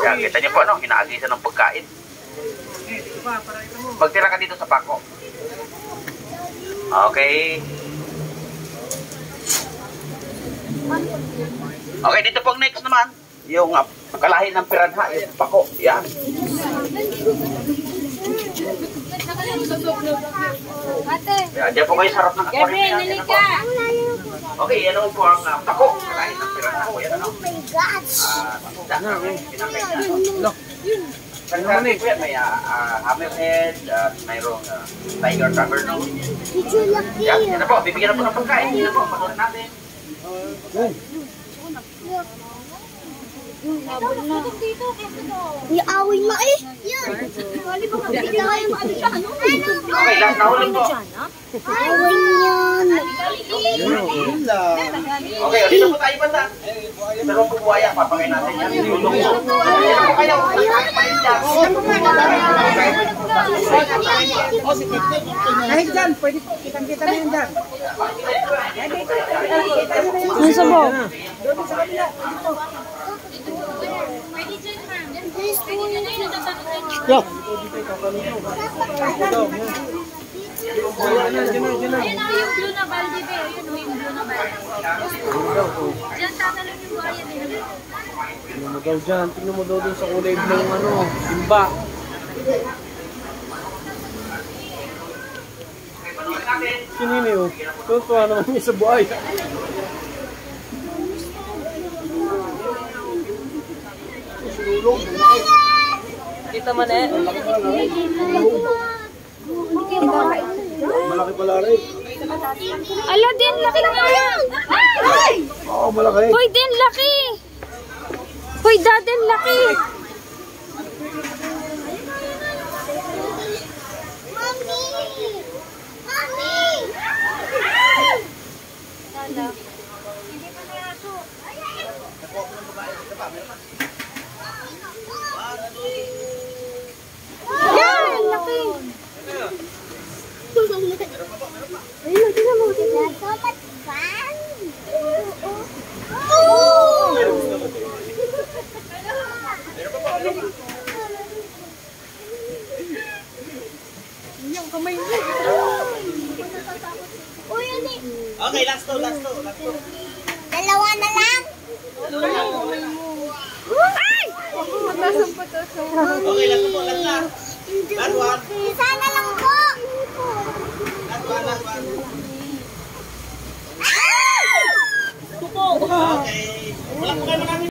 Yan, kita niyo po, ano, hinaagisan ng pagkain. Magtira ka dito sa pako. Okay. Okay, dito pong next naman. Yung kalahin ng piranha, yung pako. Yan. Yan, dyan po kayo sarap ng aquarium. Yan, okay, yan naman po ang pako. Kalahin ng piranha. Yan, ano? Oh my God! Pagkakit po yan, may hammerhead, mayroong tiger cover nose. Yan, yan na po. Bibigyan na po ng pagkain. Yan na po, panood natin. Iaway na eh. Yan. Okay, last na ulit po. Away yan. Okay, dito po tayo banda. Pero po buhaya, papakain natin yan. Tulong po. Dito po kayo. Kahit dyan, pwede kitang-kita na yun dyan. Ano sa bo? Yo! Ayun na yung blue na balde ba? Ayun na yung blue na balde. Diyan tatalon yung buhaya din. Tingnan mo daw dyan. Tingnan mo daw dun sa kulay ng ano, timba. Kinini oh. Tutuwa naman niya sa buhay. Kita man eh. Malaki pala rin. Ala din, laki na nga! Ay! Oo, malaki. Hoy din, laki! Hoy daden, laki! Mami! Mami! Lala. Hindi pa may aso. Yan! Laki! Ayun, tingnan mo. That's so much fun! Oh! Yung kamay mo. Uy, ano eh? Okay, last to. Dalawa na lang? Ay! Matasang patasang. Okay, last to. Last one. Isa na lang po! Last one. Ay! Okay. Wala po kayo mga